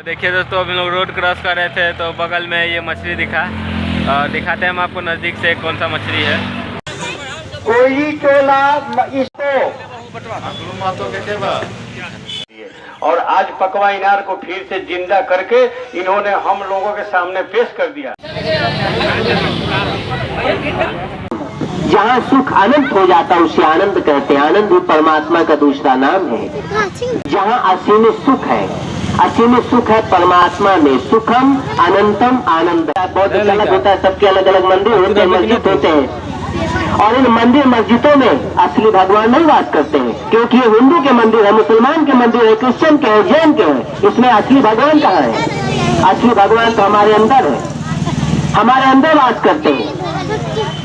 देखिए दोस्तों, अभी लोग रोड क्रॉस कर रहे थे तो बगल में ये मछली दिखा। दिखाते हैं हम आपको नज़दीक से कौन सा मछली है। कोई टोला इसको और आज पकवा इनार को फिर से जिंदा करके इन्होंने हम लोगों के सामने पेश कर दिया। जहाँ सुख अनंत हो जाता है उसे आनंद कहते हैं। आनंद भी परमात्मा का दूसरा नाम है। जहाँ असीम सुख है, असीम सुख है परमात्मा में। सुखम अनंतम आनंद। बहुत अलग होता है, सबके अलग अलग मंदिर होते हैं, मस्जिद होते हैं, और इन मंदिर मस्जिदों में असली भगवान नहीं वास करते हैं, क्योंकि ये हिंदू के मंदिर है, मुसलमान के मंदिर है, क्रिश्चियन के है, जैन के है। इसमें असली भगवान कहाँ है? असली भगवान तो हमारे अंदर है, हमारे अंदर वास करते हैं।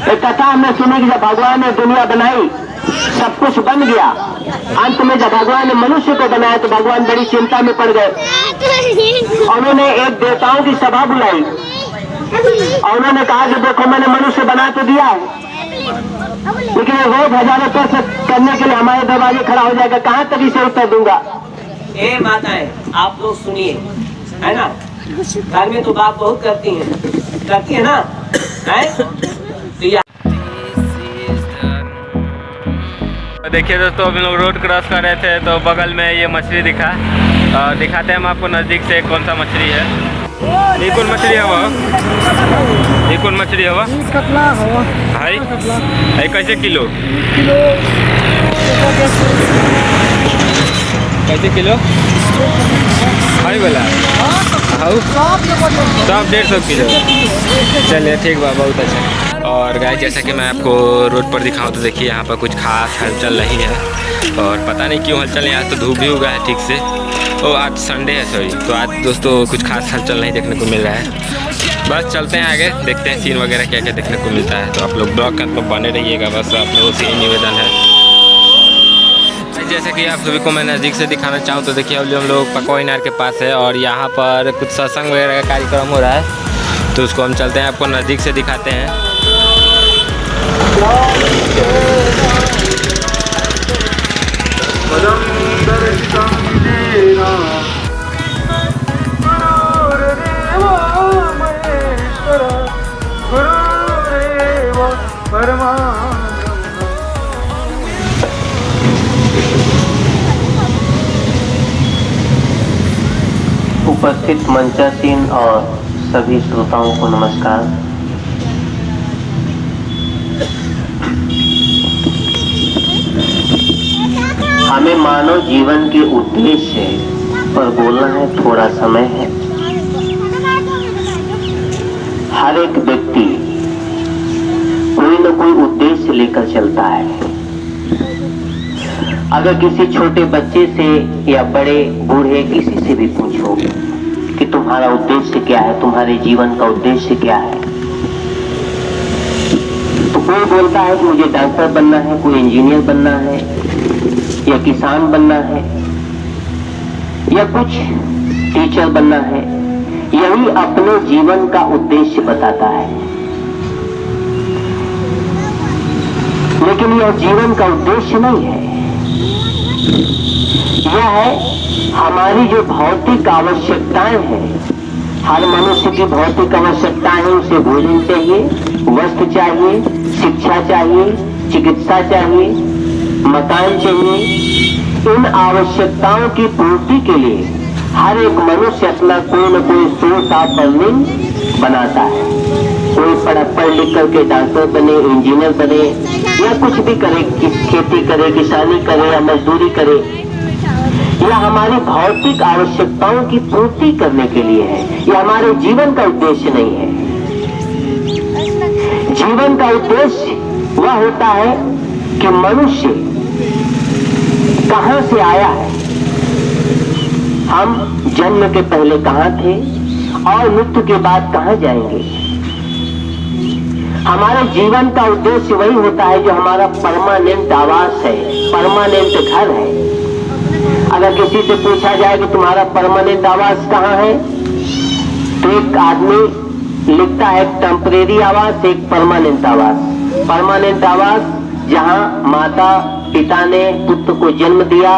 एक कथा हमने सुनी कि जब भगवान ने दुनिया बनाई, सब कुछ बन गया, अंत में जब भगवान ने मनुष्य को बनाया तो भगवान बड़ी चिंता में पड़ गए। उन्होंने एक देवताओं की सभा बुलाई और उन्होंने कहा कि देखो, मैंने मनुष्य बना तो दिया है, लेकिन रोज हजारों पैसे करने के लिए हमारे दरवाजे खड़ा हो जाएगा, कहाँ तक इसे उत्तर दूंगा। ए माताएं, आप लोग सुनिए, है ना, घर में तो बात बहुत करती है ना, तो देखिए दोस्तों, अभी लोग रोड क्रॉस कर रहे थे तो बगल में ये मछली दिखा। दिखाते हैं हम आपको नज़दीक से कौन सा मछली है। ये कौन मछली है वो? ये कौन मछली है वो? कतला हवा भाई है कैसे किलो? कैसे किलो भाई बोला? सब 150 किलो। चलिए ठीक बा, बहुत अच्छा। और गाइस, जैसा कि मैं आपको रोड पर दिखाऊं तो देखिए यहाँ पर कुछ खास हलचल नहीं है, और पता नहीं क्यों हलचल नहीं। आज तो धूप भी उगा है ठीक से, और आज संडे है सॉरी, तो आज दोस्तों कुछ खास हलचल नहीं देखने को मिल रहा है। बस चलते हैं आगे, देखते हैं सीन वगैरह क्या क्या देखने को मिलता है। तो आप लोग ब्लॉग का तो बने रहिएगा, बस आप लोगों से निवेदन है। जैसे कि आप सभी को मैं नज़दीक से दिखाना चाहूँ तो देखिए, अभी हम लोग पकवा इनार के पास है और यहाँ पर कुछ सत्संग वगैरह का कार्यक्रम हो रहा है, तो उसको हम चलते हैं, आपको नज़दीक से दिखाते हैं। उपस्थित मंचासीन और सभी श्रोताओं को नमस्कार। हमें मानव जीवन के उद्देश्य पर बोलना है, थोड़ा समय है। हर एक व्यक्ति कोई न कोई उद्देश्य लेकर चलता है। अगर किसी छोटे बच्चे से या बड़े बूढ़े किसी से भी पूछो कि तुम्हारा उद्देश्य क्या है, तुम्हारे जीवन का उद्देश्य क्या है, तो कोई बोलता है कि मुझे डॉक्टर बनना है, कोई इंजीनियर बनना है, या किसान बनना है, या कुछ टीचर बनना है। यही अपने जीवन का उद्देश्य बताता है, लेकिन यह जीवन का उद्देश्य नहीं है। यह है हमारी जो भौतिक आवश्यकताएं हैं। हर मनुष्य की भौतिक आवश्यकताएं हैं, उसे भोजन चाहिए, वस्त्र चाहिए, शिक्षा चाहिए, चिकित्सा चाहिए, मकान चाहिए। इन आवश्यकताओं की पूर्ति के लिए हर एक मनुष्य अपना कोई न कोई सोर्स ऑफ अर्निंग बनाता है। कोई पढ़ लिख करके डॉक्टर बने, इंजीनियर बने, या कुछ भी करे, खेती करे, किसानी करे या मजदूरी करे। यह हमारी भौतिक आवश्यकताओं की पूर्ति करने के लिए है, यह हमारे जीवन का उद्देश्य नहीं है। जीवन का उद्देश्य वह होता है कि मनुष्य कहां से आया है, हम जन्म के पहले कहां थे और मृत्यु के बाद कहां जाएंगे। हमारे जीवन का उद्देश्य वही होता है जो हमारा परमानेंट आवास है, परमानेंट घर है। अगर किसी से पूछा जाए कि तुम्हारा परमानेंट आवास कहाँ है, तो एक आदमी लिखता है टेम्परेरी आवास, एक परमानेंट आवास। परमानेंट आवास जहाँ माता पिता ने पुत्र को जन्म दिया,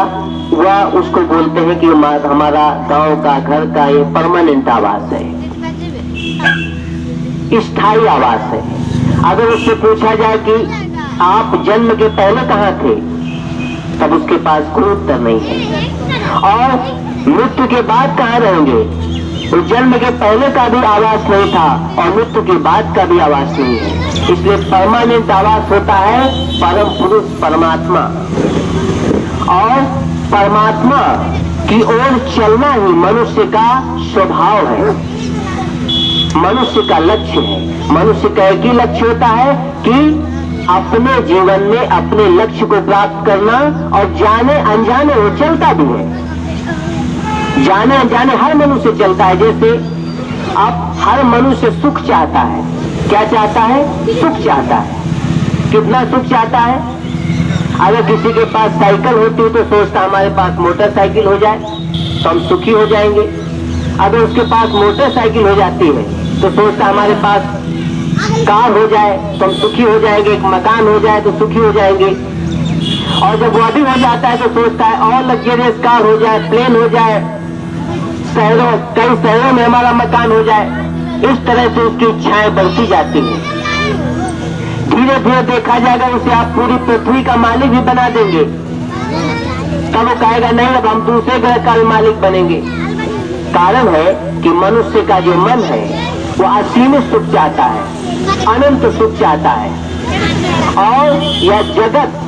वह उसको बोलते हैं कि हमारा गांव का, घर का ये परमानेंट आवास है, स्थायी आवास है। अगर उससे पूछा जाए कि आप जन्म के पहले कहाँ थे, तब उसके पास कोई उत्तर नहीं है। और मृत्यु के बाद कहाँ रहेंगे, तो जन्म के पहले का भी आवास नहीं था और मृत्यु के बाद का भी आवास नहीं है। इसलिए परमानेंट आवास होता है परम पुरुष परमात्मा, और परमात्मा की ओर चलना ही मनुष्य का स्वभाव है, मनुष्य का लक्ष्य है। मनुष्य का एक ही लक्ष्य होता है कि अपने जीवन में अपने लक्ष्य को प्राप्त करना, और जाने अनजाने वो चलता भी है, जाने अनजाने हर मनुष्य चलता है। जैसे अब हर मनुष्य सुख चाहता है। क्या चाहता है? सुख चाहता है। कितना सुख चाहता है? अगर किसी के पास साइकिल होती है तो सोचता हमारे पास मोटरसाइकिल हो जाए तो हम सुखी हो जाएंगे। अगर उसके पास मोटरसाइकिल हो जाती है तो सोचता हमारे पास कार हो जाए तो हम सुखी हो जाएंगे, एक मकान हो जाए तो सुखी हो जाएंगे। और जब वो भी हो जाता है तो सोचता है और लग्जरियस कार हो जाए, प्लेन हो जाए, कई शहरों में हमारा मकान हो जाए। इस तरह से उसकी इच्छाएं बढ़ती जाती हैं। धीरे धीरे देखा जाएगा उसे आप पूरी पृथ्वी का मालिक भी बना देंगे, तब वो कहेगा नहीं अब हम दूसरे ग्रह का भी मालिक बनेंगे। कारण है कि मनुष्य का जो मन है वो असीमित सुख चाहता है, अनंत सुख चाहता है। और यह जगत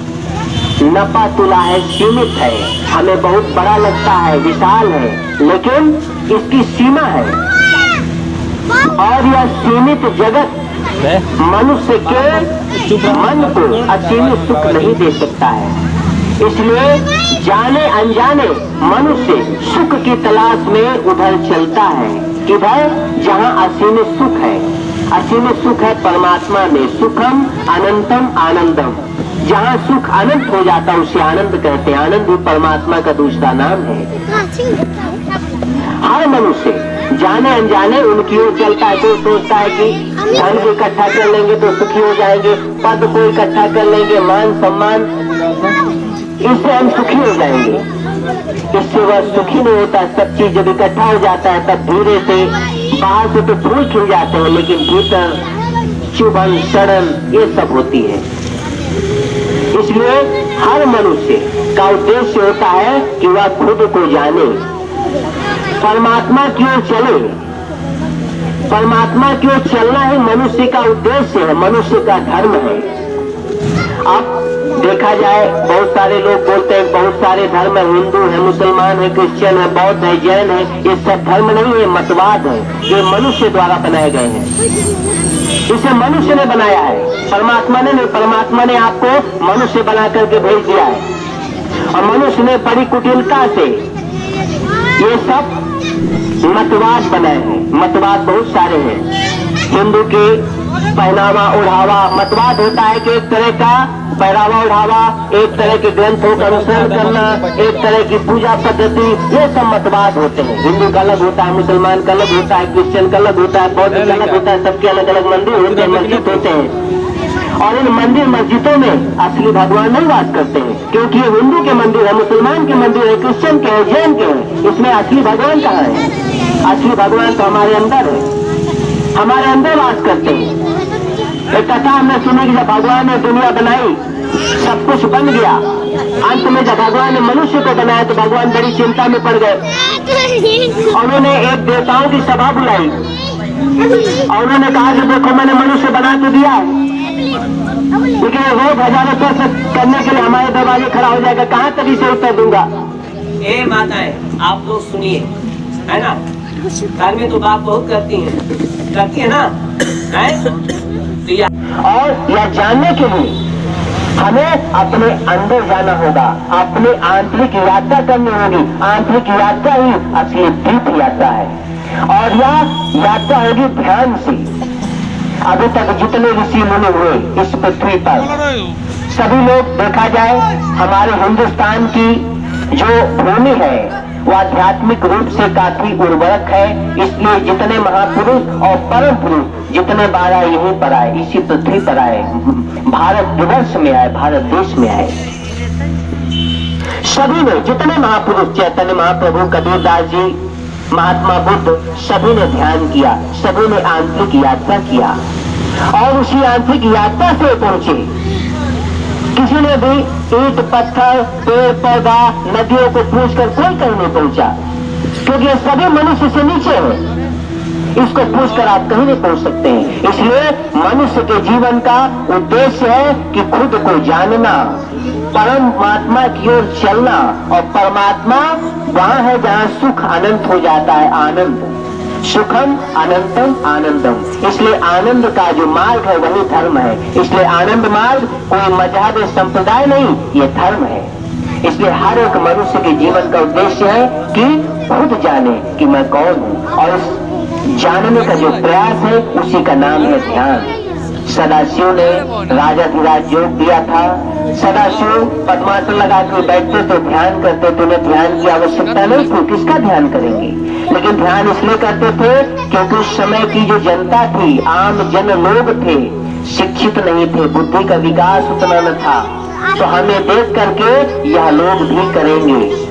नपा तुला है, सीमित है, हमें बहुत बड़ा लगता है, विशाल है, लेकिन इसकी सीमा है। और यह सीमित जगत मनुष्य के मन को असीमित सुख नहीं दे सकता है। इसलिए जाने अनजाने मनुष्य सुख की तलाश में उधर चलता है, किधर? जहाँ असीमित सुख है। असीमित सुख है परमात्मा में, सुखम अनंतम आनंदम। जहाँ सुख अनंत हो जाता है उसे आनंद कहते हैं। आनंद भी परमात्मा का दूसरा नाम है। हर मनुष्य जाने अनजाने उनकी ओर चलता है। कोई सोचता है कि धन को इकट्ठा कर लेंगे तो सुखी हो जाएंगे, पद को इकट्ठा कर लेंगे, मान सम्मान, इससे हम सुखी हो जाएंगे। इससे वह सुखी नहीं होता। सब चीज जब इकट्ठा हो जाता है तब धीरे से बाहर से तो फूल खिल जाते हैं, लेकिन भीतर चुभन सड़न ये सब होती है। इसलिए हर मनुष्य का उद्देश्य होता है कि वह खुद को जाने, परमात्मा की ओर चले। परमात्मा की ओर चलना ही मनुष्य का उद्देश्य है, मनुष्य का धर्म है। अब देखा जाए बहुत सारे लोग बोलते हैं बहुत सारे धर्म है, हिंदू है, मुसलमान है, क्रिश्चियन है, बौद्ध है, जैन है। ये सब धर्म नहीं है, मतवाद है। ये मनुष्य द्वारा बनाए गए हैं, इसे मनुष्य ने बनाया है, परमात्मा ने नहीं। परमात्मा ने आपको मनुष्य बना करके भेज दिया है, और मनुष्य ने बड़ी कुटिलता से ये सब मतवाद बनाए हैं। मतवाद बहुत सारे हैं। हिंदू के पहनावा ओढ़ावा मतवाद होता है कि एक तरह का पहनावा ओढ़ावा, एक तरह के ग्रंथों का अनुसरण करना, एक तरह की पूजा पद्धति, ये सब मतवाद होते हैं। हिंदू का अलग होता है, मुसलमान का अलग होता है, क्रिश्चियन का अलग होता है, बौद्ध का अलग होता है। सबके अलग अलग मंदिर होते हैं, मस्जिद होते हैं। और इन मंदिर मस्जिदों में असली भगवान नहीं वास करते हैं, क्योंकि ये हिंदू के मंदिर है, मुसलमान के मंदिर है, क्रिश्चियन के है, जैन के है। इसमें असली भगवान कहाँ है? असली भगवान तो हमारे अंदर है, हमारे अंदर वास करते हैं। एक कथा हमने सुनी कि जब भगवान ने दुनिया बनाई, सब कुछ बन गया, अंत में जब भगवान ने मनुष्य को बनाया तो भगवान बड़ी चिंता में पड़ गए। और उन्होंने एक देवताओं की सभा बुलाई और उन्होंने कहा कि देखो मैंने मनुष्य बना तो दिया है, लेकिन रोज हजारों पैसे करने के लिए हमारे दरवाजे खड़ा हो जाएगा, कहाँ तक इसे उत्तर दूंगा? ए माताएं, आप लोग सुनिए, है ना? घर में तो बात बहुत करती है ना, है? और यह जानने के लिए हमें अपने अंदर जाना होगा, अपने आंतरिक यात्रा करनी होगी। आंतरिक यात्रा ही असली तीर्थ यात्रा है, और यह यात्रा होगी ध्यान से। अभी तक जितने ऋषि मुनि हुए इस पृथ्वी पर, सभी लोग देखा जाए हमारे हिंदुस्तान की जो भूमि है वो आध्यात्मिक रूप से काफी उर्वरक है। इसलिए जितने महापुरुष और परम पुरुष जितने बार आए यहीं पर आए, इसी पृथ्वी पर आए, भारत वर्ष में आए, भारत देश में आए। सभी ने, जितने महापुरुष, चैतन्य महाप्रभु, कबीरदास जी, महात्मा बुद्ध, सभी ने ध्यान किया, सभी ने आंतरिक यात्रा किया और उसी आंतरिक यात्रा से पहुंचे। किसी ने भी ईंट, पत्थर, पेड़ पौधा, नदियों को पूछकर कोई कहीं नहीं पहुंचा, क्योंकि ये सभी मनुष्य से नीचे हैं। इसको पूछकर आप कहीं नहीं पहुंच सकते हैं। इसलिए मनुष्य के जीवन का उद्देश्य है कि खुद को जानना, परमात्मा की ओर चलना, और परमात्मा वहां है जहां सुख अनंत हो जाता है। आनंद, सुखम अनंतम आनंदम। इसलिए आनंद का जो मार्ग है वही धर्म है। इसलिए आनंद मार्ग कोई मजहब संप्रदाय नहीं, ये धर्म है। इसलिए हर एक मनुष्य के जीवन का उद्देश्य है कि खुद जाने कि मैं कौन हूँ, और इस जानने का जो प्रयास है उसी का नाम है ध्यान। सदाशिव ने राजाधिराज योग दिया था। सदाशिव पद्मासन लगा के बैठते थे, ध्यान करते थे। उन्हें ध्यान की आवश्यकता नहीं थी, किसका ध्यान करेंगे, लेकिन ध्यान इसलिए करते थे क्योंकि उस समय की जो जनता थी, आम जन लोग थे, शिक्षित नहीं थे, बुद्धि का विकास उतना न था। तो हमें देख करके यह लोग भी करेंगे,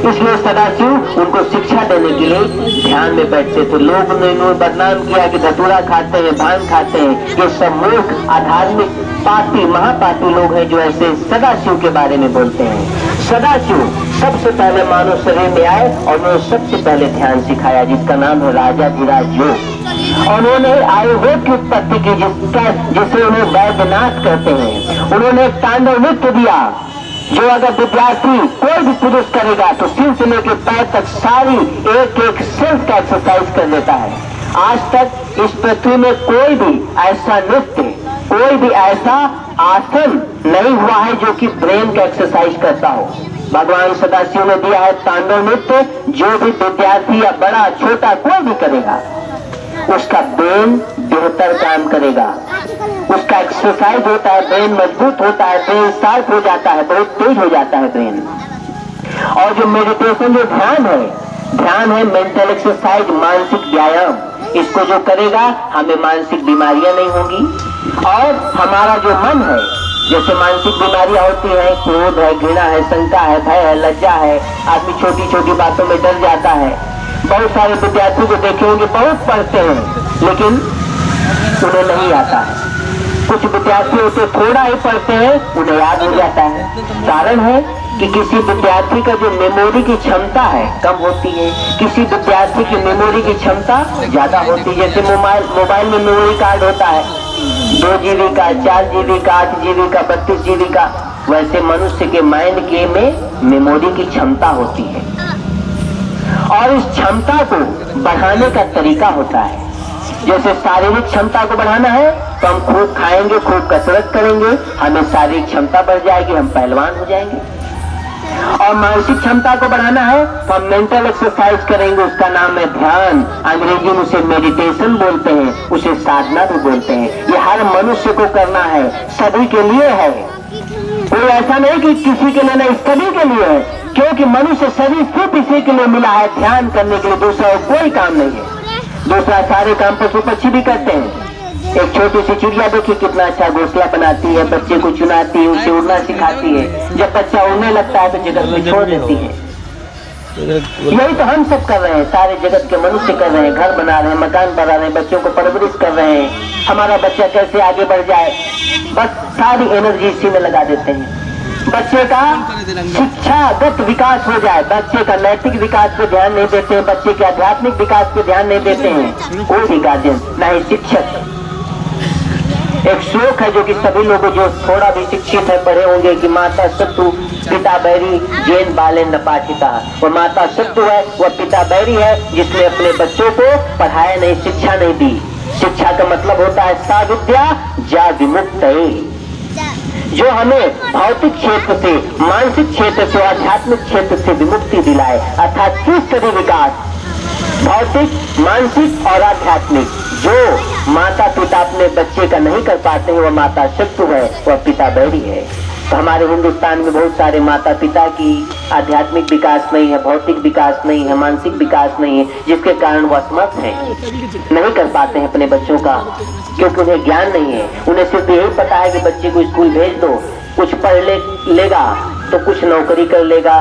इसलिए सदाशिव उनको शिक्षा देने के लिए ध्यान में बैठते थे। लोग ने इन्हें बदनाम किया कि धतूरा खाते हैं, भांग खाते हैं, ये सब मूर्ख, अधार्मिक, पापी, महापापी लोग हैं जो ऐसे सदाशिव के बारे में बोलते हैं। सदाशिव सबसे पहले मानव शरीर में आए और उन्होंने सबसे पहले ध्यान सिखाया, जिसका नाम है राजाधिराज योग। और उन्होंने आयुर्वेद की उत्पत्ति की, जिसे उन्हें वैद्यनाथ कहते हैं। उन्होंने तांडव नृत्य दिया, जो अगर विद्यार्थी कोई भी पुरुष करेगा तो सिर से लेकर पैर तक सारी एक एक सेल्फ का एक्सरसाइज कर लेता है। आज तक इस पृथ्वी में कोई भी ऐसा नृत्य, कोई भी ऐसा आसन नहीं हुआ है जो कि ब्रेन का एक्सरसाइज करता हो। भगवान सदाशिव ने दिया है तांडव नृत्य, जो भी विद्यार्थी या बड़ा छोटा कोई भी करेगा उसका ब्रेन बेहतर काम करेगा, उसका एक्सरसाइज होता है, ब्रेन मजबूत होता है, ब्रेन शार्प हो जाता है, बहुत तेज हो जाता है ब्रेन। और जो मेडिटेशन, जो ध्यान है मेंटल एक्सरसाइज, मानसिक व्यायाम। इसको जो करेगा हमें मानसिक बीमारियां नहीं होंगी, और हमारा जो मन है, जैसे मानसिक बीमारियां होती है, क्रोध है, घृणा है, शंका है, भय है, लज्जा है, आदमी छोटी छोटी बातों में डर जाता है। बहुत सारे विद्यार्थी को देखे होंगे, बहुत पढ़ते हैं लेकिन उन्हें नहीं आता है। कुछ विद्यार्थी होते थोड़ा ही पढ़ते हैं, उन्हें याद हो जाता है। कारण है कि किसी विद्यार्थी का जो मेमोरी की क्षमता है कम होती है, किसी विद्यार्थी की मेमोरी की क्षमता ज्यादा होती है। जैसे मोबाइल में मेमोरी कार्ड होता है 2 GB का, 4 GB का, 8 GB का, 32 GB का, वैसे मनुष्य के माइंड के में मेमोरी की क्षमता होती है। और इस क्षमता को बढ़ाने का तरीका होता है। जैसे शारीरिक क्षमता को बढ़ाना है तो हम खूब खाएंगे, खूब कसरत करेंगे, हमें शारीरिक क्षमता बढ़ जाएगी, हम पहलवान हो जाएंगे। और मानसिक क्षमता को बढ़ाना है तो हम मेंटल एक्सरसाइज करेंगे, उसका नाम है ध्यान। अंग्रेजी में उसे मेडिटेशन बोलते हैं, उसे साधना भी बोलते हैं। ये हर मनुष्य को करना है, सभी के लिए है, कोई ऐसा नहीं कि किसी के लिए नहीं, सभी के लिए है। क्योंकि मनुष्य शरीर सिर्फ इसी के लिए मिला है, ध्यान करने के लिए, दूसरा कोई काम नहीं है। दूसरा सारे काम पशु पक्षी भी करते हैं। एक छोटी सी चिड़िया देखिए कितना अच्छा घोंसला बनाती है, बच्चे को चुनाती है, उसे उड़ना सिखाती है। जब बच्चा उड़ने लगता है तो जगत में छोड़ देती है। यही तो हम सब कर रहे हैं, सारे जगत के मनुष्य कर रहे हैं। घर बना रहे हैं, मकान बना रहे हैं, बच्चों को परवरिश कर रहे हैं। हमारा बच्चा कैसे आगे बढ़ जाए, बस सारी एनर्जी इसी में लगा देते हैं। बच्चे का शिक्षागत विकास हो जाए, बच्चे का नैतिक विकास पे ध्यान नहीं देते हैं, बच्चे के आध्यात्मिक विकास पे ध्यान नहीं देते हैं कोई भी गार्जियन, न ही शिक्षक। एक श्लोक है जो कि सभी लोग जो थोड़ा भी शिक्षित है पढ़े होंगे कि माता शत्रु पिता बैरी जैन बाले न पाठिता। वो माता शत्रु है, वह पिता बैरी है जिसने अपने बच्चों को पढ़ाया नहीं, शिक्षा नहीं दी। शिक्षा का मतलब होता है सा विद्या जा विमुक्त, जो हमें भौतिक क्षेत्र से, मानसिक क्षेत्र से, आध्यात्मिक क्षेत्र से विमुक्ति दिलाए। अर्थात त्रिस्तरीय विकास, भौतिक, मानसिक और आध्यात्मिक। जो माता पिता अपने बच्चे का नहीं कर पाते हैं वह माता शत्रु है, वह पिता बैरी है। तो हमारे हिंदुस्तान में बहुत सारे माता पिता की आध्यात्मिक विकास नहीं है, भौतिक विकास नहीं है, मानसिक विकास नहीं है, जिसके कारण वह असमर्थ है, नहीं कर पाते हैं अपने बच्चों का, क्योंकि उन्हें ज्ञान नहीं है। उन्हें सिर्फ यही पता है कि बच्चे को स्कूल भेज दो, कुछ पढ़ लेगा, तो कुछ नौकरी कर लेगा,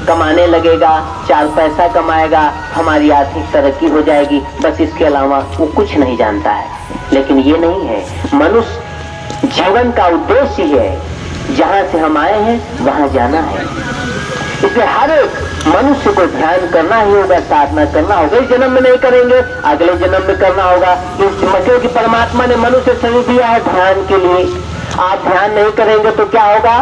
कमाने लगेगा, 4 पैसा कमाएगा, हमारी आर्थिक तरक्की हो जाएगी, बस इसके अलावा वो कुछ नहीं जानता है। लेकिन ये नहीं है, मनुष्य जीवन का उद्देश्य ही है, जहाँ से हम आए हैं वहाँ जाना है। इसलिए हर एक मनुष्य को ध्यान करना ही होगा, साधना करना होगा। इस जन्म में नहीं करेंगे, अगले जन्म में करना होगा। क्योंकि परमात्मा ने मनुष्य शरीर दिया है ध्यान के लिए। आप ध्यान नहीं करेंगे तो क्या होगा?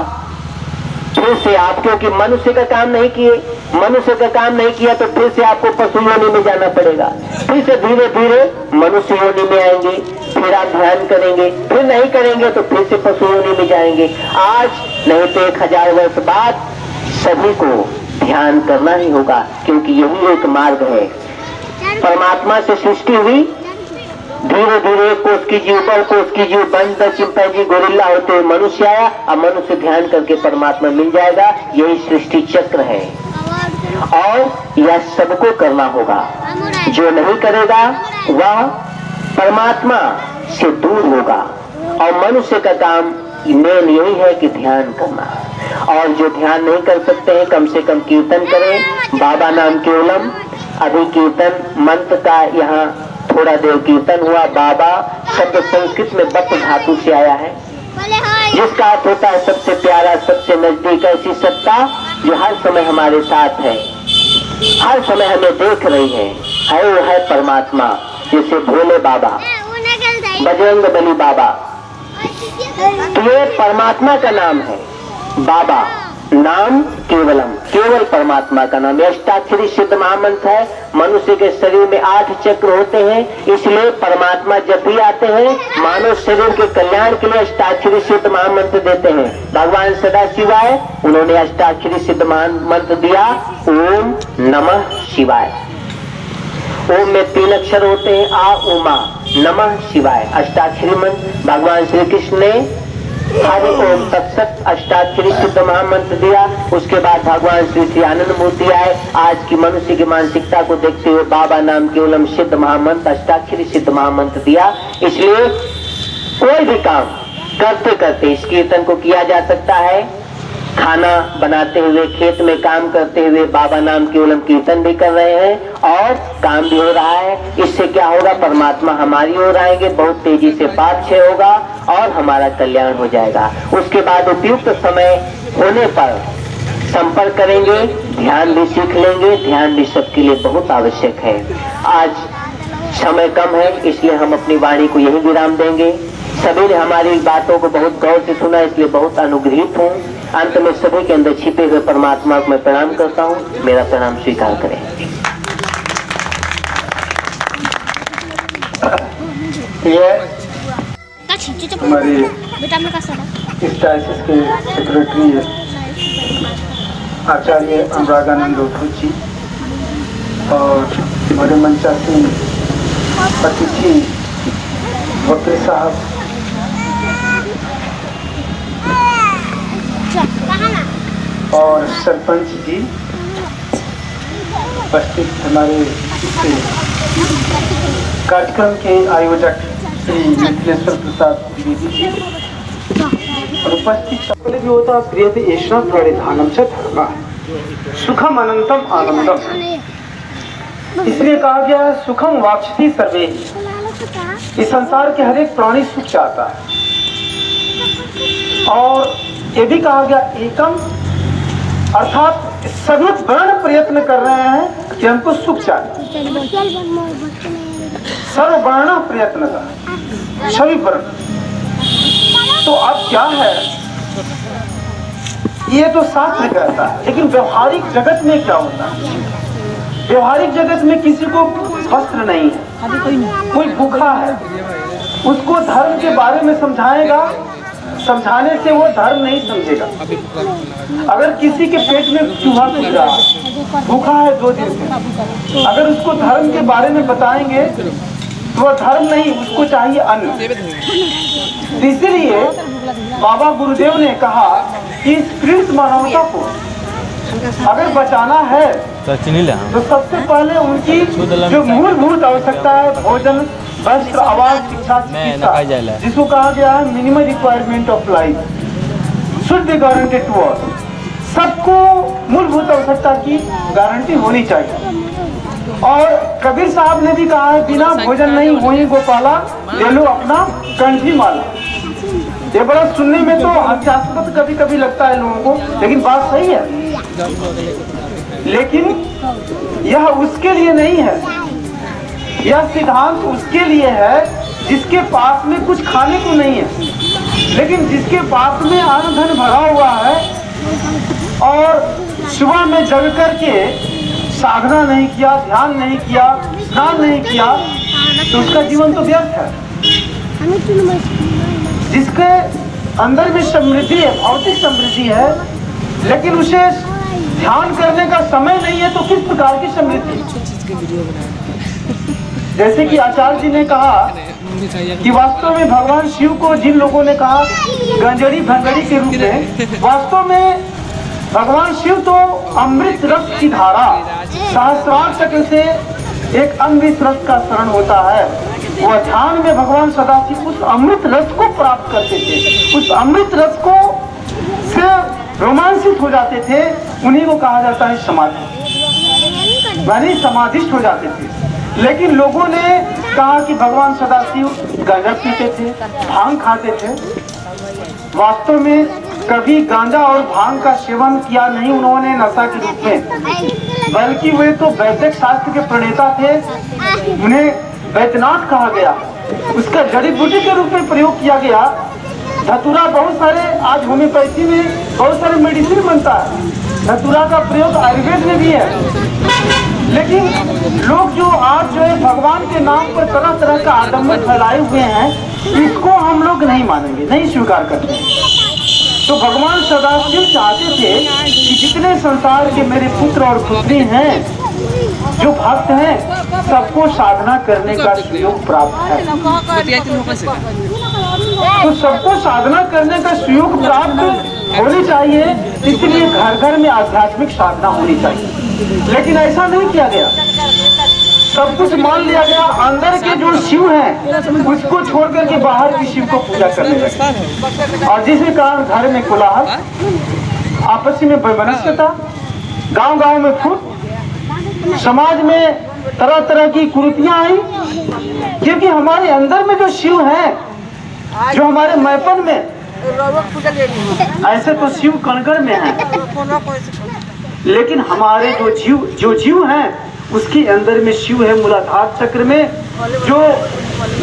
फिर से आप, क्योंकि मनुष्य का काम नहीं किए, मनुष्य का काम नहीं किया तो फिर से आपको पशु योनि में जाना पड़ेगा। फिर से धीरे धीरे मनुष्य योनि में आएंगे, फिर आप ध्यान करेंगे, फिर नहीं करेंगे तो फिर से पशु योनि में जाएंगे। आज नहीं तो 1000 वर्ष बाद सभी को ध्यान करना ही होगा, क्योंकि यही एक मार्ग है। परमात्मा से सृष्टि हुई, धीरे धीरे कोष की जीव, कोष की जीव, बंदर, चिंपैंजी, गोरिल्ला होते हुए मनुष्य आया। अब मनुष्य ध्यान करके परमात्मा मिल जाएगा। यही सृष्टि चक्र है और यह सबको करना होगा। जो नहीं करेगा वह परमात्मा से दूर होगा। और मनुष्य का काम मेन यही है कि ध्यान करना। और जो ध्यान नहीं कर सकते हैं, कम से कम कीर्तन करें, बाबा नाम केवलम। अभी कीर्तन मंत्र का यहाँ थोड़ा देर कीर्तन हुआ। बाबा शब्द संस्कृत में बट धातु से आया है, जिसका अर्थ होता है सबसे प्यारा, सबसे नजदीक। ऐसी सत्ता जो हर समय हमारे साथ है, हर समय हमें देख रही है वो है परमात्मा। जैसे भोले बाबा, बजरंग बली बाबा, तो ये परमात्मा का नाम है। बाबा नाम केवलम, केवल परमात्मा का नाम। अष्टाक्षरी सिद्ध महामंत्र है। मनुष्य के शरीर में 8 चक्र होते हैं, इसलिए परमात्मा जब भी आते हैं मानव शरीर के कल्याण के लिए अष्टाक्षरी सिद्ध महामंत्र देते हैं। भगवान सदा शिवाय, उन्होंने अष्टाक्षरी सिद्ध महामंत्र दिया, ओम नमः शिवाय। ओम में 3 अक्षर होते हैं, आ उमा, नमः शिवाय अष्टाक्षरी मंत्र। भगवान श्री कृष्ण ने हरि ओम तत्सत अष्टाक्षरी सिद्ध महामंत्र दिया। उसके बाद भगवान श्री आनंद मूर्ति आए। आज की मनुष्य की मानसिकता को देखते हुए बाबा नाम केवलम सिद्ध महामंत्र, अष्टाक्षरी सिद्ध महामंत्र दिया। इसलिए कोई भी काम करते करते इस कीर्तन को किया जा सकता है। खाना बनाते हुए, खेत में काम करते हुए बाबा नाम केवलम कीर्तन भी कर रहे हैं और काम भी हो रहा है। इससे क्या होगा? परमात्मा हमारी ओर आएंगे, बहुत तेजी से पाप क्षय होगा और हमारा कल्याण हो जाएगा। उसके बाद उपयुक्त समय होने पर संपर्क करेंगे, ध्यान भी सीख लेंगे। ध्यान भी सबके लिए बहुत आवश्यक है। आज समय कम है, इसलिए हम अपनी वाणी को यही विराम देंगे। सभी ने हमारी बातों को बहुत गौर से सुना, इसलिए बहुत अनुग्रहित हूँ। अंत में सभी के अंदर छिपे हुए परमात्मा को मैं प्रणाम करता हूँ। मेरा प्रणाम स्वीकार करें। ये हमारे इस डायसिस के सेक्रेटरी आचार्य अनुरागानंद राठौर जी और हमारे मंचासी अतिथि वकील साहब, और सरपंच जी उपस्थित, हमारे कार्यक्रम के आयोजक श्री मिथिलेश्वर प्रसाद द्विवेदी जी और उपस्थित भी होता क्रियते एषा प्रणिधानम च धर्म सुखम अनंतम आनंदम। इसलिए कहा गया है सुखम वाक्षति सर्वे। इस संसार के हर एक प्राणी सुख चाहता है और ये भी कहा गया एकम, अर्थात सभी वर्ण प्रयत्न कर रहे हैं कि हमको सुख चाहिए। सर्ववर्ण प्रयत्न का सभी वर्ण। तो अब क्या है, ये तो शास्त्र कहता है, लेकिन व्यवहारिक जगत में क्या होता है? व्यवहारिक जगत में किसी को वस्त्र नहीं है, कोई भूखा है, उसको धर्म के बारे में समझाएगा, समझाने से वो धर्म नहीं समझेगा। अगर किसी के पेट में चूहा घुस रहा है, भूखा है 2 दिन से, अगर उसको धर्म के बारे में बताएंगे तो वह धर्म नहीं, उसको चाहिए अन्न। इसलिए बाबा गुरुदेव ने कहा कि इस पीड़ित मानवता को अगर बचाना है तो सबसे पहले उनकी जो मूलभूत आवश्यकता है, भोजन, वस्त्र, आवास, शिक्षा, चिकित्सा, जिसको कहा गया है minimum requirement of life should be guaranteed to all. सबको मूलभूत आवश्यकता की गारंटी होनी चाहिए। और कबीर साहब ने भी कहा है, बिना भोजन नहीं होई गोपाला, ले लो अपना कंठी माला। ये बड़ा सुनने में तो हास्यास्पद कभी कभी लगता है लोगों को, लेकिन बात सही है। लेकिन यह उसके लिए नहीं है, यह सिद्धांत उसके लिए है जिसके पास में कुछ खाने को नहीं है, लेकिन जिसके पास में अन्न धन भरा हुआ है और सुबह में जग करके साधना नहीं किया, ध्यान नहीं किया, स्नान नहीं किया, तो उसका जीवन तो व्यर्थ है। जिसके अंदर में समृद्धि है, भौतिक समृद्धि है, लेकिन उसे ध्यान करने का समय नहीं है, तो किस प्रकार की समृद्धि? जैसे कि आचार्य जी ने कहा कि वास्तव में भगवान शिव को जिन लोगों ने कहा गंजड़ी भंगड़ी के रूप में, वास्तव में भगवान शिव तो अमृत रस की धारा, सहस्रार चक्र से एक अमृत रस का शरण होता है। वह ध्यान में भगवान सदाशिव उस अमृत रस को प्राप्त करते थे, उस अमृत रस को से रोमांचित हो जाते थे। उन्हीं को कहा जाता है समाधि, यानी समाधिष्ट हो जाते थे। लेकिन लोगों ने कहा कि भगवान सदाशिव गांजा पीते थे, भांग खाते थे। वास्तव में कभी गांजा और भांग का सेवन किया नहीं उन्होंने नशा के रूप में, बल्कि वे तो वैदिक शास्त्र के प्रणेता थे। उन्हें वैद्यनाथ कहा गया, उसका जड़ी बूटी के रूप में प्रयोग किया गया। धतूरा बहुत सारे, आज होम्योपैथी में बहुत सारे मेडिसिन बनता है, धतूरा का प्रयोग आयुर्वेद में भी है। लेकिन लोग जो आज जो है भगवान के नाम पर तरह तरह का आडंबर फैलाए हुए हैं, इसको हम लोग नहीं मानेंगे, नहीं स्वीकार करते। तो भगवान सदाशिव चाहते थे कि जितने संसार के मेरे पुत्र और पुत्री हैं, जो भक्त हैं, सबको साधना करने का सुयोग प्राप्त है। तो सबको साधना करने का सुयोग प्राप्त होनी चाहिए, इसलिए घर घर में आध्यात्मिक साधना होनी चाहिए। लेकिन ऐसा नहीं किया गया, सब कुछ मान लिया गया। अंदर के जो शिव हैं उसको छोड़ करके बाहर की शिव को पूजा करने लगे, और जिसके कारण घर में कोलाहल, आपसी में वैमनस्यता, गांव-गांव में फूट, समाज में तरह तरह की कुरीतियां आई। क्योंकि हमारे अंदर में जो शिव है, जो हमारे मैपन में, ऐसे तो शिव कणकण में है, लेकिन हमारे जो जीव हैं उसके अंदर में शिव है। मूलाधार चक्र में जो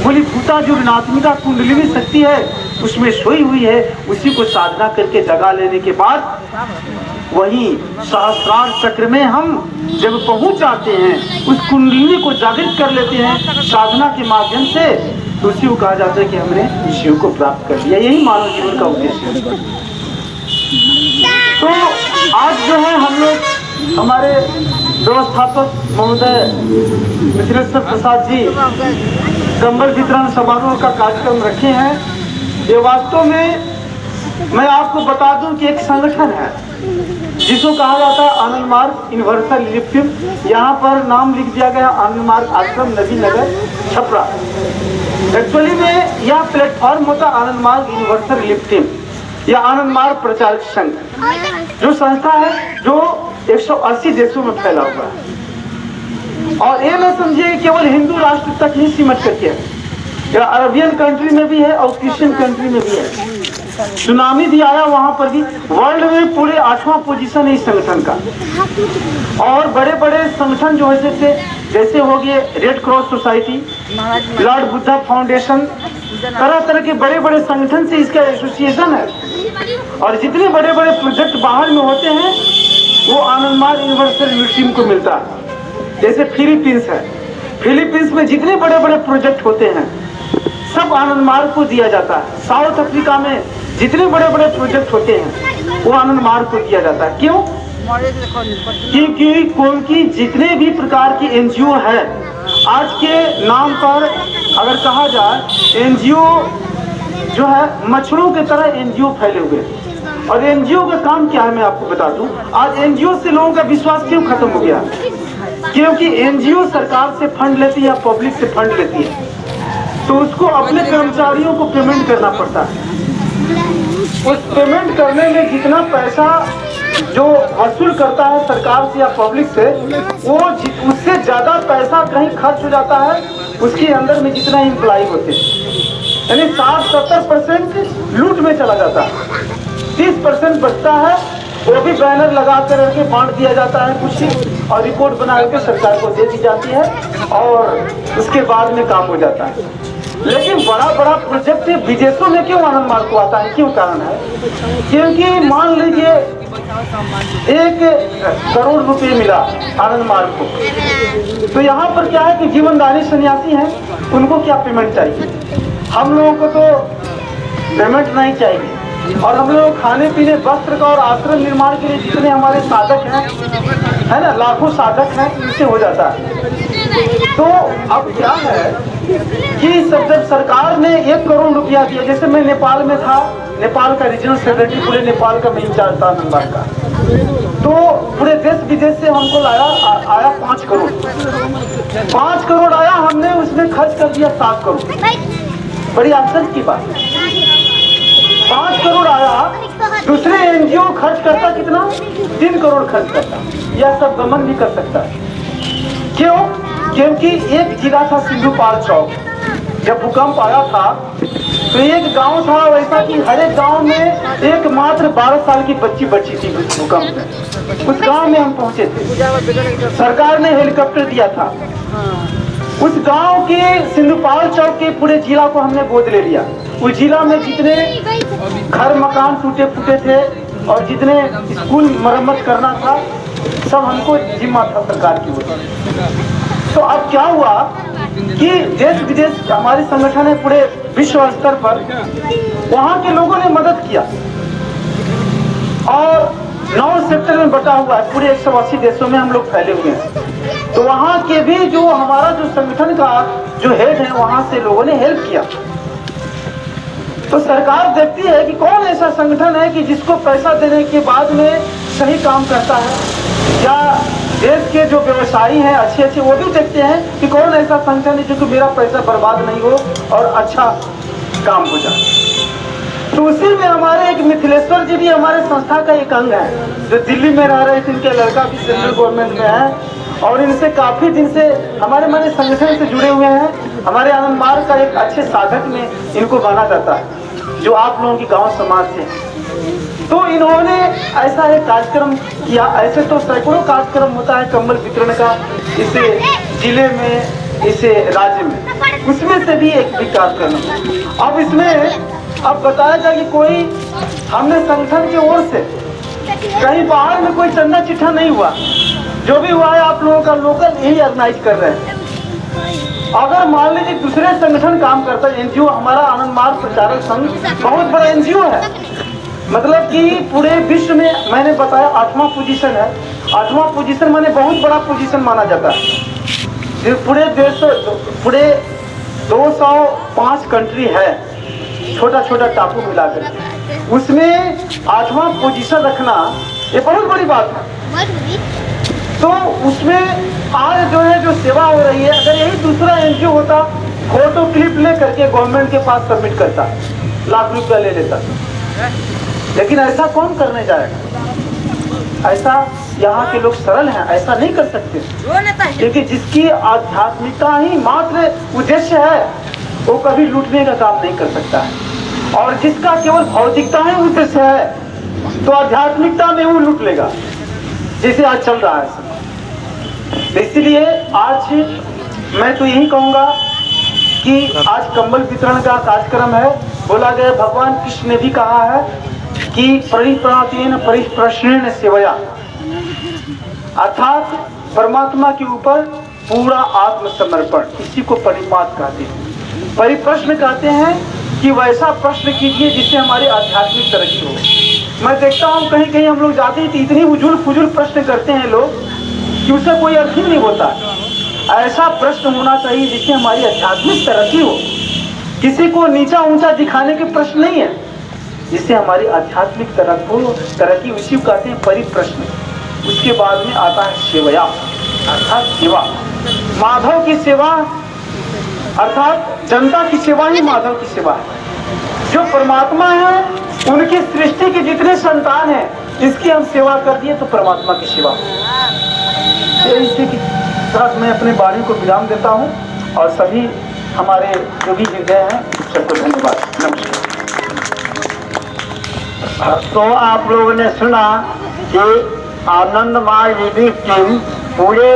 मूलीभूता जो ऋणात्मिका कुंडलिनी शक्ति है उसमें सोई हुई है। उसी को साधना करके जगा लेने के बाद वही सहस्रार चक्र में हम जब पहुंच जाते हैं, उस कुंडलिनी को जागृत कर लेते हैं साधना के माध्यम से, तो उसी को कहा जाता है कि हमने शिव को प्राप्त कर लिया। यही मानव जीवन का उद्देश्य है। तो आज जो है हम लोग हमारे व्यवस्थापक महोदय मिथिलेश्वर प्रसाद जी कंबल वितरण समारोह का कार्यक्रम रखे हैं। ये वास्तव में मैं आपको बता दूं कि एक संगठन है जिसको कहा जाता है आनंद मार्ग यूनिवर्सल रिलीफ टीम। यहाँ पर नाम लिख दिया गया आनंद मार्ग आश्रम नदी नगर छपरा। एक्चुअली में यह प्लेटफॉर्म होता आनंद मार्ग यूनिवर्सल रिलीफ टीम या आनंद मार्ग प्रचारक संघ, जो संस्था है जो 180 देशों में फैला हुआ है। और ये न समझिए केवल हिंदू राष्ट्र तक ही सीमित करके है, या अरबियन कंट्री में भी है और क्रिश्चियन कंट्री में भी है। सुनामी भी आया वहां पर भी। वर्ल्ड में पूरे 8वां पोजीशन है इस संगठन का। और बड़े बड़े संगठन जो है जैसे हो गए red cross society, Lord Buddha foundation, तरह तरह के बड़े बड़े संगठन से इसका एसोसिएशन है। और जितने बड़े बड़े प्रोजेक्ट बाहर में होते हैं वो आनंद मार्ग यूनिवर्सल टीम को मिलता है। जैसे फिलीपींस है, फिलीपींस में जितने बड़े बड़े प्रोजेक्ट होते हैं सब आनंद मार्ग को दिया जाता है। साउथ अफ्रीका में जितने बड़े बड़े प्रोजेक्ट होते हैं वो आनंद मार्ग को दिया जाता है। क्यों? क्योंकि जितने भी प्रकार की एनजीओ है आज के नाम पर अगर कहा जाए, एनजीओ जो है मच्छरों की तरह एनजीओ फैले हुए हैं। और एनजीओ का काम क्या है मैं आपको बता दूं। आज एनजीओ से लोगों का विश्वास क्यों खत्म हो गया? क्योंकि एनजीओ सरकार से फंड लेती है या पब्लिक से फंड लेती है, तो उसको अपने कर्मचारियों को पेमेंट करना पड़ता है। उस पेमेंट करने में जितना पैसा जो वसूल करता है सरकार से या पब्लिक से, वो उससे ज्यादा पैसा कहीं खर्च हो जाता है उसके अंदर में जितना एम्प्लॉय होते हैं, यानी 60-70% लूट में चला जाता है। 30% बचता है, वो भी बैनर लगा कर के बांट दिया जाता है कुछ, और रिपोर्ट बना करके सरकार को दे दी जाती है और उसके बाद में काम हो जाता है। लेकिन बड़ा बड़ा प्रोजेक्ट विदेशों में क्यों आनंद मार्ग को आता है, क्यों कारण है? क्योंकि मान लीजिए 1 करोड़ रुपए मिला आनंद मार्ग को, तो यहाँ पर क्या है कि जीवनदानी सन्यासी हैं, उनको क्या पेमेंट चाहिए? हम लोगों को तो पेमेंट नहीं चाहिए, और हम लोग खाने पीने वस्त्र का और आश्रम निर्माण के लिए जितने हमारे साधक हैं, है ना, लाखों साधक हैं, इनसे हो जाता है। तो अब क्या है कि जब सरकार ने 1 करोड़ रुपया दिया, जैसे मैं नेपाल में था, नेपाल का रीजनल सेक्रेटरी पूरे नेपाल का मैं इंचार्ज था नंबर का, तो पूरे देश विदेश से हमको आया 5 करोड़। 5 करोड़ आया, हमने उसमें खर्च कर दिया 7 करोड़। बड़ी आश्चर्य की बात है, 5 करोड़ आया, दूसरे एनजीओ खर्च करता कितना? 3 करोड़ खर्च करता। यह सब गमन भी कर सकता है। क्यों? क्योंकि एक जिला था सिंधुपाल चौक, जब भूकंप आया था तो एक गांव था वैसा कि हर एक गांव में एकमात्र 12 साल की बच्ची बची थी भूकंप में। उस गांव में हम पहुंचे थे, सरकार ने हेलीकॉप्टर दिया था। उस गांव के सिंधुपाल चौक के पूरे जिला को हमने गोद ले लिया। उस जिला में जितने घर मकान टूटे फूटे थे और जितने स्कूल मरम्मत करना था, सब हमको जिम्मा था सरकार की ओर से। तो अब क्या हुआ कि देश विदेश हमारे संगठन है पूरे विश्व स्तर पर, वहाँ के लोगों ने मदद किया और 9 सेक्टर में बटा हुआ है, पूरे 180 देशों में हम लोग फैले हुए हैं। तो वहाँ के भी जो हमारा जो संगठन का जो हेड है, वहाँ से लोगों ने हेल्प किया। तो सरकार देखती है कि कौन ऐसा संगठन है कि जिसको पैसा देने के बाद में सही काम करता है, या देश के जो व्यवसायी हैं अच्छे अच्छे, वो भी देखते हैं कि कौन ऐसा संगठन है जो कि मेरा पैसा बर्बाद नहीं हो और अच्छा काम हो जाए। तो उसी में हमारे एक मिथिलेश्वर जी भी हमारे संस्था का एक अंग है, जो दिल्ली में रह रहे थे, इनके लड़का भी सेंट्रल गवर्नमेंट में है और इनसे काफी दिन से हमारे संगठन से जुड़े हुए हैं। हमारे आनंद मार्ग का एक अच्छे साधक में इनको माना जाता है, जो आप लोगों की गांव समाज से। तो इन्होंने ऐसा एक कार्यक्रम किया। ऐसे तो सैकड़ों कार्यक्रम होता है कंबल वितरण का इसे जिले में, इसे राज्य में, उसमें से भी एक भी कार्यक्रम। अब इसमें अब बताया जाए कि कोई हमने संगठन की ओर से कहीं बाहर में कोई चंदा चिट्ठा नहीं हुआ, जो भी हुआ है आप लोगों का लोकल यही ऑर्गेनाइज कर रहे हैं। अगर मान लीजिए दूसरे संगठन काम करता है, एनजीओ, हमारा आनंद मार्ग प्रचारक संघ बहुत बड़ा एनजीओ है, मतलब कि पूरे विश्व में मैंने बताया 8वां पोजीशन है। 8वां पोजीशन माने बहुत बड़ा पोजीशन माना जाता है। पूरे देश, पूरे 205 कंट्री है, छोटा छोटा टापू मिलाकर, उसमें 8वां पोजीशन रखना ये बहुत बड़ी बात है। तो उसमें आज जो है जो सेवा हो रही है, अगर यही दूसरा एनजीओ होता, फोटो क्लिप ले करके गवर्नमेंट के पास सबमिट करता, लाख रुपया ले लेता, लेकिन ऐसा कौन करने जाएगा? ऐसा यहाँ के लोग सरल हैं, ऐसा नहीं कर सकते, क्योंकि जिसकी आध्यात्मिकता ही मात्र उद्देश्य है, वो कभी लूटने का काम नहीं कर सकता है। और जिसका केवल भौतिकता ही उद्देश्य है, तो आध्यात्मिकता में वो लूट लेगा, जैसे आज चल रहा है। इसलिए आज मैं तो यही कहूँगा कि आज कंबल वितरण का कार्यक्रम है। बोला गया, भगवान कृष्ण ने भी कहा है कि परिप्राणेन परिप्रश्नेन सेवया, अर्थात परमात्मा के ऊपर पूरा आत्मसमर्पण, इसी को परिपात कहते हैं। परिप्रश्न कहते हैं कि वैसा प्रश्न कीजिए जिससे हमारी आध्यात्मिक तरक्की हो। मैं देखता हूँ कहीं कहीं हम लोग जाते हैं तो इतनी उजुल फुजुल प्रश्न करते हैं लोग कि उसका कोई अर्थ ही नहीं होता। ऐसा प्रश्न होना चाहिए जिससे हमारी आध्यात्मिक तरक्की हो। किसी को नीचा ऊंचा दिखाने के प्रश्न नहीं है, जिससे हमारी आध्यात्मिक तरक्की, उसी को कहते हैं परिप्रश्न। उसके बाद में आता है सेवया, अर्थात सेवा, माधव की सेवा, अर्थात जनता की सेवा ही माधव की सेवा है। जो परमात्मा है, उनकी सृष्टि के जितने संतान हैं, इसकी हम सेवा कर दिए तो परमात्मा की सेवा। तो इसी के साथ मैं अपने वाणी को विराम देता हूँ और सभी हमारे जो भी हृदय हैं सबको धन्यवाद। नमस्कार। तो आप लोगों ने सुना कि आनंद मार्ग रिलीफ टीम पूरे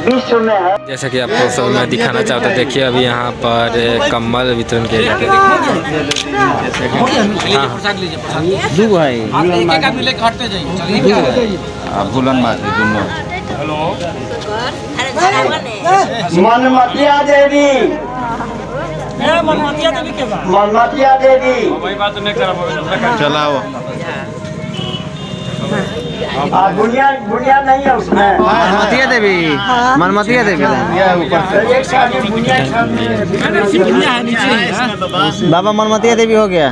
विश्व में है। जैसा कि आपको सब मैं दिखाना चाहता हूँ, देखिए अभी यहाँ पर कम्बल वितरण किए जाते हैं। भूलन माथी दोनों। मनमतिया देवी, मनमतिया देवी चलाओ। बुनिया बुनिया नहीं है उसमें। मनमतिया देवी, मनमतिया देवी ऊपर से। एक साथ बुनिया बाबा मनमतिया देवी हो गया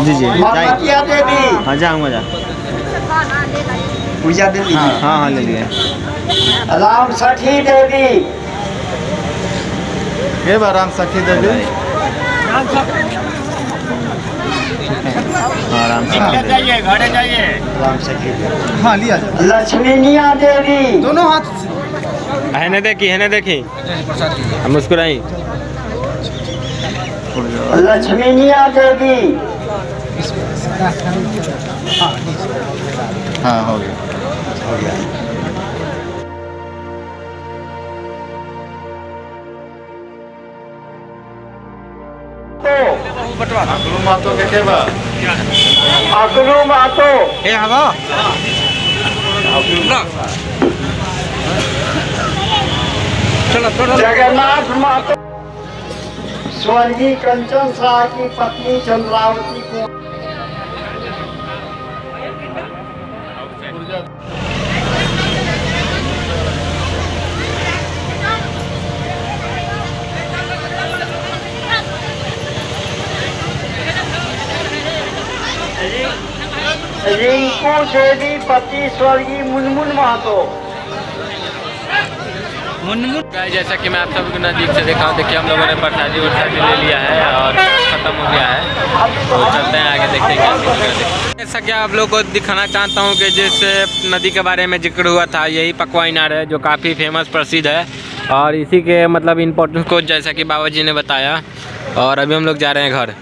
जी जी। मनमतिया देवी, हाँ जाऊँगा जा। पूजा देवी, हाँ हाँ ले लिए। राम सखी देवी, ये बार राम सखी देवी। हाँ राम सखी देवी। राम सखी देवी, हाँ लिया। लक्ष्मीनिया देवी, दोनों हाथ है ना देखी हम मुस्कुराई। लक्ष्मीनिया देवी, हाँ हो गया। मातो के केबा अकलू मातो, जगन्नाथ मातो, स्वर्गीय कंचन शाह की पत्नी चंद्रावती को रिंकू देवी पति स्वर्गीय मुनमुन महतो। जैसा कि मैं आप सबको नज़दीक से देखा हूँ, देखिए हम लोगों ने प्रसादी वर्सादी ले लिया है और ख़त्म हो गया है। तो चलते हैं आगे, देखते हैं क्या सीन है। जैसा कि आप लोग को दिखाना चाहता हूँ कि जैसे नदी के बारे में जिक्र हुआ था, यही पकवा इनार है जो काफ़ी फेमस प्रसिद्ध है और इसी के मतलब इम्पोर्टेंस को जैसा कि बाबा जी ने बताया। और अभी हम लोग जा रहे हैं घर।